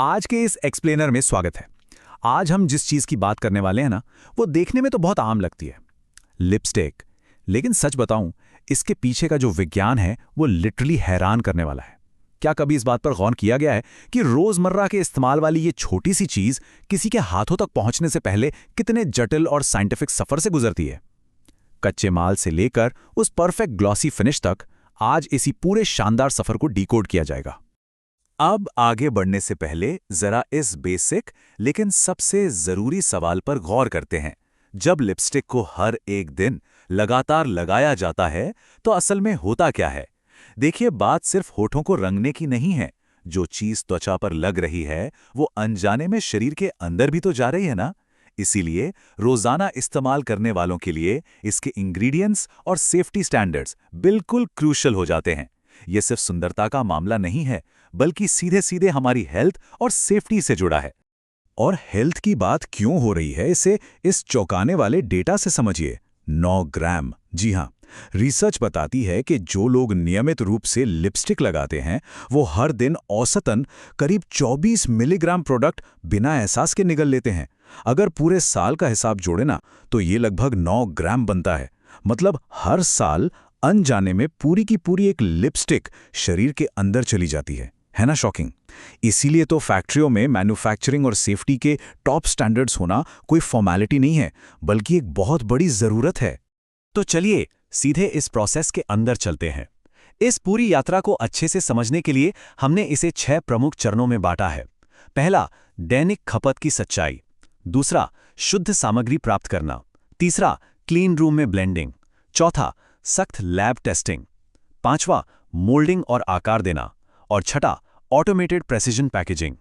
आज के इस एक्सप्लेनर में स्वागत है। आज हम जिस चीज की बात करने वाले हैं ना, वो देखने में तो बहुत आम लगती है, लिपस्टिक। लेकिन सच बताऊं, इसके पीछे का जो विज्ञान है वो लिटरली हैरान करने वाला है। क्या कभी इस बात पर गौर किया गया है कि रोजमर्रा के इस्तेमाल वाली ये छोटी सी चीज किसी के हाथों तक पहुंचने से पहले कितने जटिल और साइंटिफिक सफर से गुजरती है? कच्चे माल से लेकर उस परफेक्ट ग्लॉसी फिनिश तक आज इसी पूरे शानदार सफर को डिकोड किया जाएगा। अब आगे बढ़ने से पहले जरा इस बेसिक लेकिन सबसे जरूरी सवाल पर गौर करते हैं। जब लिपस्टिक को हर एक दिन लगातार लगाया जाता है तो असल में होता क्या है? देखिए, बात सिर्फ होठों को रंगने की नहीं है। जो चीज त्वचा पर लग रही है वो अनजाने में शरीर के अंदर भी तो जा रही है ना। इसीलिए रोजाना इस्तेमाल करने वालों के लिए इसके इंग्रेडिएंट्स और सेफ्टी स्टैंडर्ड्स बिल्कुल क्रूशल हो जाते हैं। ये सिर्फ सुंदरता का मामला नहीं है, बल्कि सीधे सीधे हमारी हेल्थ और सेफ्टी से जुड़ा है। और हेल्थ की बात क्यों हो रही है, इसे इस चौंकाने वाले डेटा से समझिए। 9 ग्राम। जी हाँ, रिसर्च बताती है कि जो लोग नियमित रूप से लिपस्टिक लगाते हैं वो हर दिन औसतन करीब 24 मिलीग्राम प्रोडक्ट बिना एहसास के निगल लेते हैं। अगर पूरे साल का हिसाब जोड़े ना तो ये लगभग 9 ग्राम बनता है। मतलब हर साल अनजाने में पूरी की पूरी एक लिपस्टिक शरीर के अंदर चली जाती है ना? शॉकिंग। इसीलिए तो फैक्ट्रियों में मैन्युफैक्चरिंग और सेफ्टी के टॉप स्टैंडर्ड्स होना कोई फॉर्मेलिटी नहीं है, बल्कि एक बहुत बड़ी जरूरत है। तो चलिए सीधे इस प्रोसेस के अंदर चलते हैं। इस पूरी यात्रा को अच्छे से समझने के लिए हमने इसे 6 प्रमुख चरणों में बांटा है। पहला, दैनिक खपत की सच्चाई। दूसरा, शुद्ध सामग्री प्राप्त करना। तीसरा, क्लीन रूम में ब्लेंडिंग। चौथा, सख्त लैब टेस्टिंग। पांचवा, मोल्डिंग और आकार देना। और छठा, ऑटोमेटेड प्रेसिजन पैकेजिंग।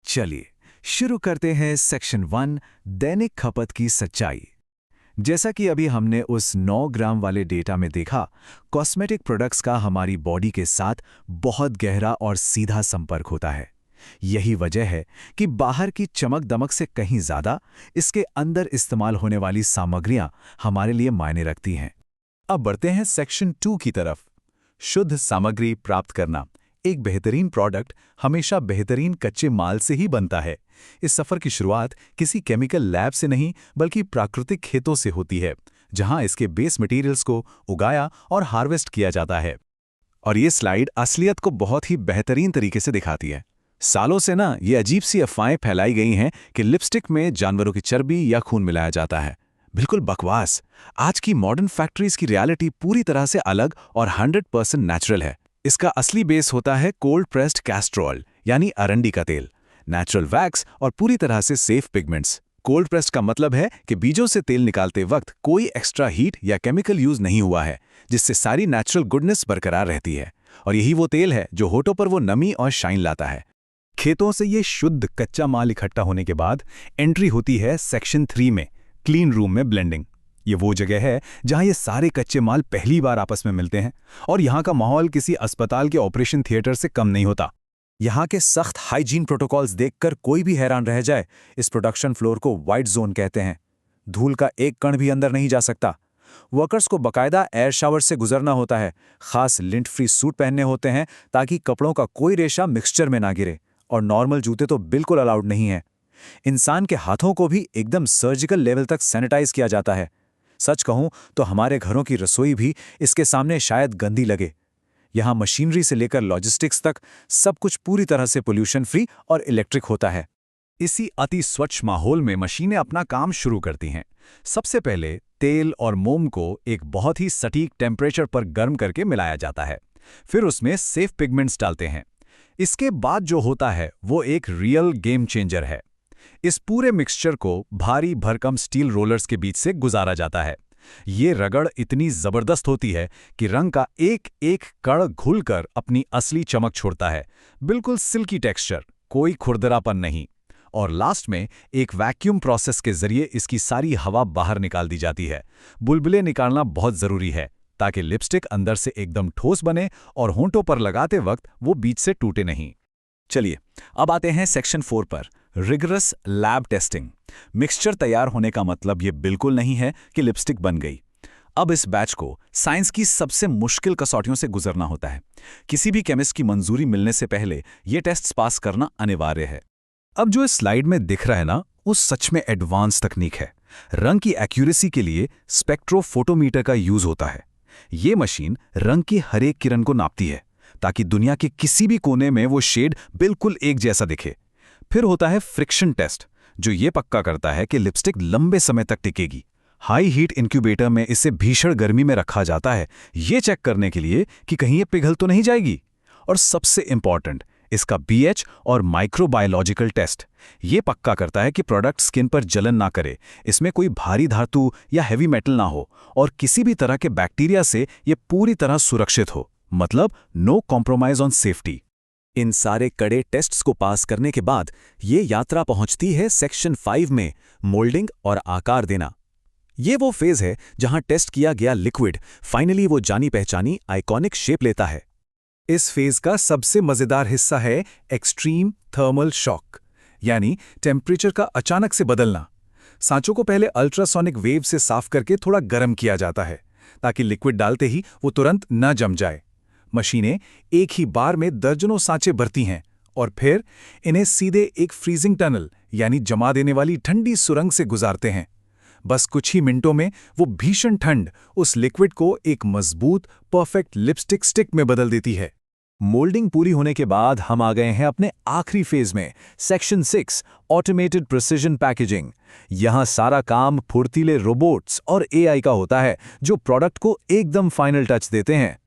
चलिए शुरू करते हैं सेक्शन 1, दैनिक खपत की सच्चाई। जैसा कि अभी हमने उस 9 ग्राम वाले डेटा में देखा, कॉस्मेटिक प्रोडक्ट्स का हमारी बॉडी के साथ बहुत गहरा और सीधा संपर्क होता है। यही वजह है कि बाहर की चमक दमक से कहीं ज्यादा इसके अंदर इस्तेमाल होने वाली सामग्रियां हमारे लिए मायने रखती हैं। अब बढ़ते हैं सेक्शन 2 की तरफ, शुद्ध सामग्री प्राप्त करना। एक बेहतरीन प्रोडक्ट हमेशा बेहतरीन कच्चे माल से ही बनता है। इस सफर की शुरुआत किसी केमिकल लैब से नहीं, बल्कि प्राकृतिक खेतों से होती है, जहां इसके बेस मटेरियल्स को उगाया और हार्वेस्ट किया जाता है। और ये स्लाइड असलियत को बहुत ही बेहतरीन तरीके से दिखाती है। सालों से ना ये अजीब सी अफवाहें फैलाई गई हैं कि लिपस्टिक में जानवरों की चर्बी या खून मिलाया जाता है। बिल्कुल बकवास। आज की मॉडर्न फैक्ट्रीज की रियलिटी पूरी तरह से अलग और 100% नेचुरल है। इसका असली बेस होता है कोल्ड प्रेस्ड कैस्टर ऑयल, यानी अरंडी का तेल, नेचुरल वैक्स और पूरी तरह से सेफ पिगमेंट्स। कोल्ड प्रेस्ड का मतलब है कि बीजों से तेल निकालते वक्त कोई एक्स्ट्रा हीट या केमिकल यूज नहीं हुआ है, जिससे सारी नेचुरल गुडनेस बरकरार रहती है। और यही वो तेल है जो होठों पर वो नमी और शाइन लाता है। खेतों से ये शुद्ध कच्चा माल इकट्ठा होने के बाद एंट्री होती है सेक्शन 3 में, क्लीन रूम में ब्लेंडिंग। ये वो जगह है जहां ये सारे कच्चे माल पहली बार आपस में मिलते हैं। और यहाँ का माहौल किसी अस्पताल के ऑपरेशन थिएटर से कम नहीं होता। यहाँ के सख्त हाइजीन प्रोटोकॉल्स देखकर कोई भी हैरान रह जाए। इस प्रोडक्शन फ्लोर को व्हाइट जोन कहते हैं। धूल का एक कण भी अंदर नहीं जा सकता। वर्कर्स को बकायदा एयर शावर से गुजरना होता है। खास लिंट फ्री सूट पहनने होते हैं ताकि कपड़ों का कोई रेशा मिक्सचर में ना गिरे। और नॉर्मल जूते तो बिल्कुल अलाउड नहीं है। इंसान के हाथों को भी एकदम सर्जिकल लेवल तक सैनिटाइज किया जाता है। सच कहूं तो हमारे घरों की रसोई भी इसके सामने शायद गंदी लगे। यहां मशीनरी से लेकर लॉजिस्टिक्स तक सब कुछ पूरी तरह से पोल्यूशन फ्री और इलेक्ट्रिक होता है। इसी अति स्वच्छ माहौल में मशीनें अपना काम शुरू करती हैं। सबसे पहले तेल और मोम को एक बहुत ही सटीक टेम्परेचर पर गर्म करके मिलाया जाता है। फिर उसमें सेफ पिगमेंट्स डालते हैं। इसके बाद जो होता है वो एक रियल गेम चेंजर है। इस पूरे मिक्सचर को भारी भरकम स्टील रोलर्स के बीच से गुजारा जाता है। ये रगड़ इतनी जबरदस्त होती है कि रंग का एक एक कण घुलकर अपनी असली चमक छोड़ता है। बिल्कुल सिल्की टेक्सचर, कोई खुरदरापन नहीं। और लास्ट में एक वैक्यूम प्रोसेस के जरिए इसकी सारी हवा बाहर निकाल दी जाती है। बुलबुले निकालना बहुत जरूरी है ताकि लिपस्टिक अंदर से एकदम ठोस बने और होंठों पर लगाते वक्त वो बीच से टूटे नहीं। चलिए अब आते हैं सेक्शन 4 पर, रिगरस लैब टेस्टिंग। मिक्सचर तैयार होने का मतलब ये बिल्कुल नहीं है कि लिपस्टिक बन गई। अब इस बैच को साइंस की सबसे मुश्किल कसौटियों से गुजरना होता है। किसी भी केमिस्ट की मंजूरी मिलने से पहले ये टेस्ट्स पास करना अनिवार्य है। अब जो इस स्लाइड में दिख रहा है ना, वो सच में एडवांस तकनीक है। रंग की एक्यूरेसी के लिए स्पेक्ट्रोफोटोमीटर का यूज होता है। ये मशीन रंग की हर एक किरण को नापती है ताकि दुनिया के किसी भी कोने में वो शेड बिल्कुल एक जैसा दिखे। फिर होता है फ्रिक्शन टेस्ट, जो ये पक्का करता है कि लिपस्टिक लंबे समय तक टिकेगी। हाई हीट इंक्यूबेटर में इसे भीषण गर्मी में रखा जाता है, ये चेक करने के लिए कि कहीं ये पिघल तो नहीं जाएगी। और सबसे इंपॉर्टेंट, इसका pH और माइक्रोबायोलॉजिकल टेस्ट ये पक्का करता है कि प्रोडक्ट स्किन पर जलन ना करे, इसमें कोई भारी धातु या हैवी मेटल ना हो और किसी भी तरह के बैक्टीरिया से ये पूरी तरह सुरक्षित हो, मतलब नो कॉम्प्रोमाइज ऑन सेफ्टी। इन सारे कड़े टेस्ट्स को पास करने के बाद ये यात्रा पहुंचती है सेक्शन 5 में, मोल्डिंग और आकार देना। ये वो फेज है जहां टेस्ट किया गया लिक्विड फाइनली वो जानी पहचानी आइकॉनिक शेप लेता है। इस फेज का सबसे मजेदार हिस्सा है एक्सट्रीम थर्मल शॉक, यानी टेम्परेचर का अचानक से बदलना। सांचों को पहले अल्ट्रासोनिक वेव से साफ करके थोड़ा गर्म किया जाता है ताकि लिक्विड डालते ही वो तुरंत न जम जाए। मशीनें एक ही बार में दर्जनों सांचे भरती हैं और फिर इन्हें सीधे एक फ्रीजिंग टनल यानी जमा देने वाली ठंडी सुरंग से गुजारते हैं। बस कुछ ही मिनटों में वो भीषण ठंड उस लिक्विड को एक मजबूत परफेक्ट लिपस्टिक स्टिक में बदल देती है। मोल्डिंग पूरी होने के बाद हम आ गए हैं अपने आखिरी फेज में, सेक्शन 6, ऑटोमेटेड प्रिसिजन पैकेजिंग। यहां सारा काम फुर्तीले रोबोट्स और एआई का होता है जो प्रोडक्ट को एकदम फाइनल टच देते हैं।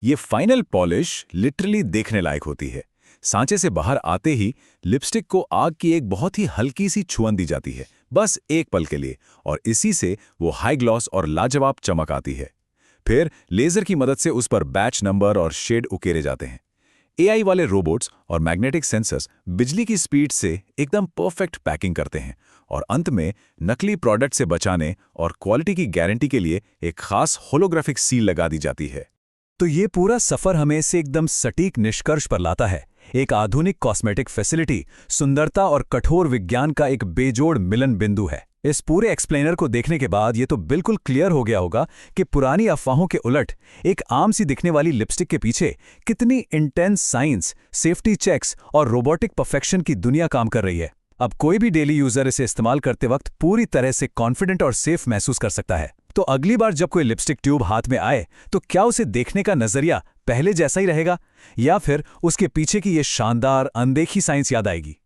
ये फाइनल पॉलिश लिटरली देखने लायक होती है। सांचे से बाहर आते ही लिपस्टिक को आग की एक बहुत ही हल्की सी छुअन दी जाती है, बस एक पल के लिए, और इसी से वो हाई ग्लॉस और लाजवाब चमक आती है। फिर लेजर की मदद से उस पर बैच नंबर और शेड उकेरे जाते हैं। एआई वाले रोबोट्स और मैग्नेटिक सेंसर्स बिजली की स्पीड से एकदम परफेक्ट पैकिंग करते हैं और अंत में नकली प्रोडक्ट से बचाने और क्वालिटी की गारंटी के लिए एक खास होलोग्राफिक सील लगा दी जाती है। तो ये पूरा सफर हमें से एकदम सटीक निष्कर्ष पर लाता है। एक आधुनिक कॉस्मेटिक फैसिलिटी सुंदरता और कठोर विज्ञान का एक बेजोड़ मिलन बिंदु है। इस पूरे एक्सप्लेनर को देखने के बाद ये तो बिल्कुल क्लियर हो गया होगा कि पुरानी अफवाहों के उलट एक आम सी दिखने वाली लिपस्टिक के पीछे कितनी इंटेंस साइंस, सेफ्टी चेक्स और रोबोटिक परफेक्शन की दुनिया काम कर रही है। अब कोई भी डेली यूजर इसे इस्तेमाल करते वक्त पूरी तरह से कॉन्फिडेंट और सेफ महसूस कर सकता है। तो अगली बार जब कोई लिपस्टिक ट्यूब हाथ में आए तो क्या उसे देखने का नजरिया पहले जैसा ही रहेगा या फिर उसके पीछे की ये शानदार अनदेखी साइंस याद आएगी?